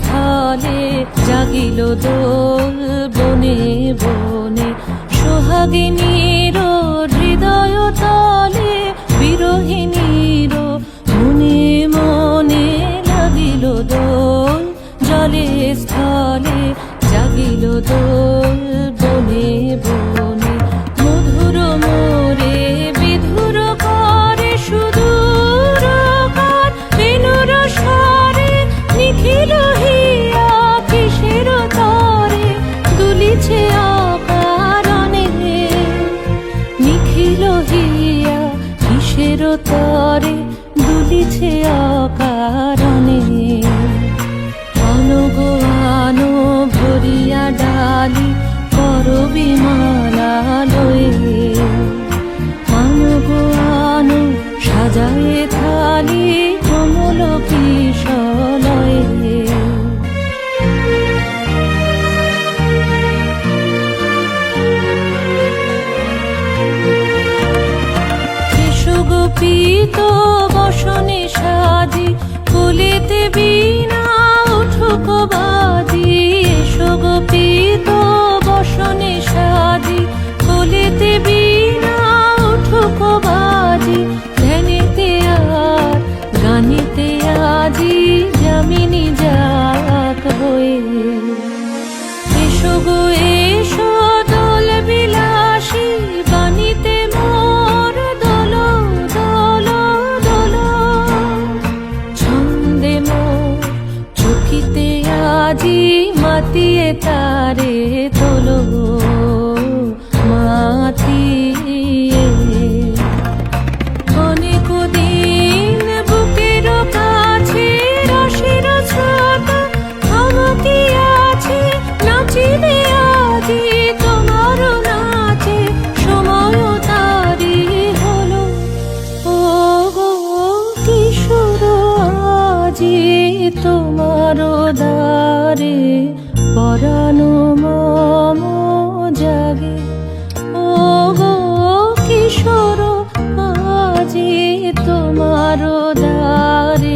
স্থলে জাগিল দোল বনে বনে, সোহাগিনীর হৃদয় তলে বিরহিণীর মনে মনে লাগিল দোল। জলে স্থলে জাগিল দোল বনে বনে, মধুর মোরে বিধুর করে সুদূর কার বেণুর স্বরে, নিখিল হিয়া কিসের তরে দুলিছে অকারণে, নিখিল হিয়া কিসের তরে দুলিছে অকারণে। আনো গো আনো ভরিয়া ডালি করবি মালা লয়ে, আনো গো আনো সাজায়ে থালি কমল কিশলয়ে। এসো গো পীত বসনে সাজি, কুলিতে বীণা উঠুক বাজি। এসো গো পীত বসনে সাজি, কুলিতে বীণা উঠুক বাজি। ধ্যানেতে আর গানেতে আজি যামিনী যাক হয়ে। এসো গো এসো দোল বিলাসী, বাণীতে মোর দোল দোল দোল। ছন্দে মোর চোখিতে আজি মাতিয়ে তারে তোলো মাতিয়ে। অনেক দিন বুকের কাছে রসের স্রোত থমকিয়াছে, নাচিবে আজি তোমার নাচে সময় তারি হলো। ও গো কিশোর আজি তোমার দ্বারে পরানো মম জাগে। ও গো কিশোর আজি তোমার দ্বারে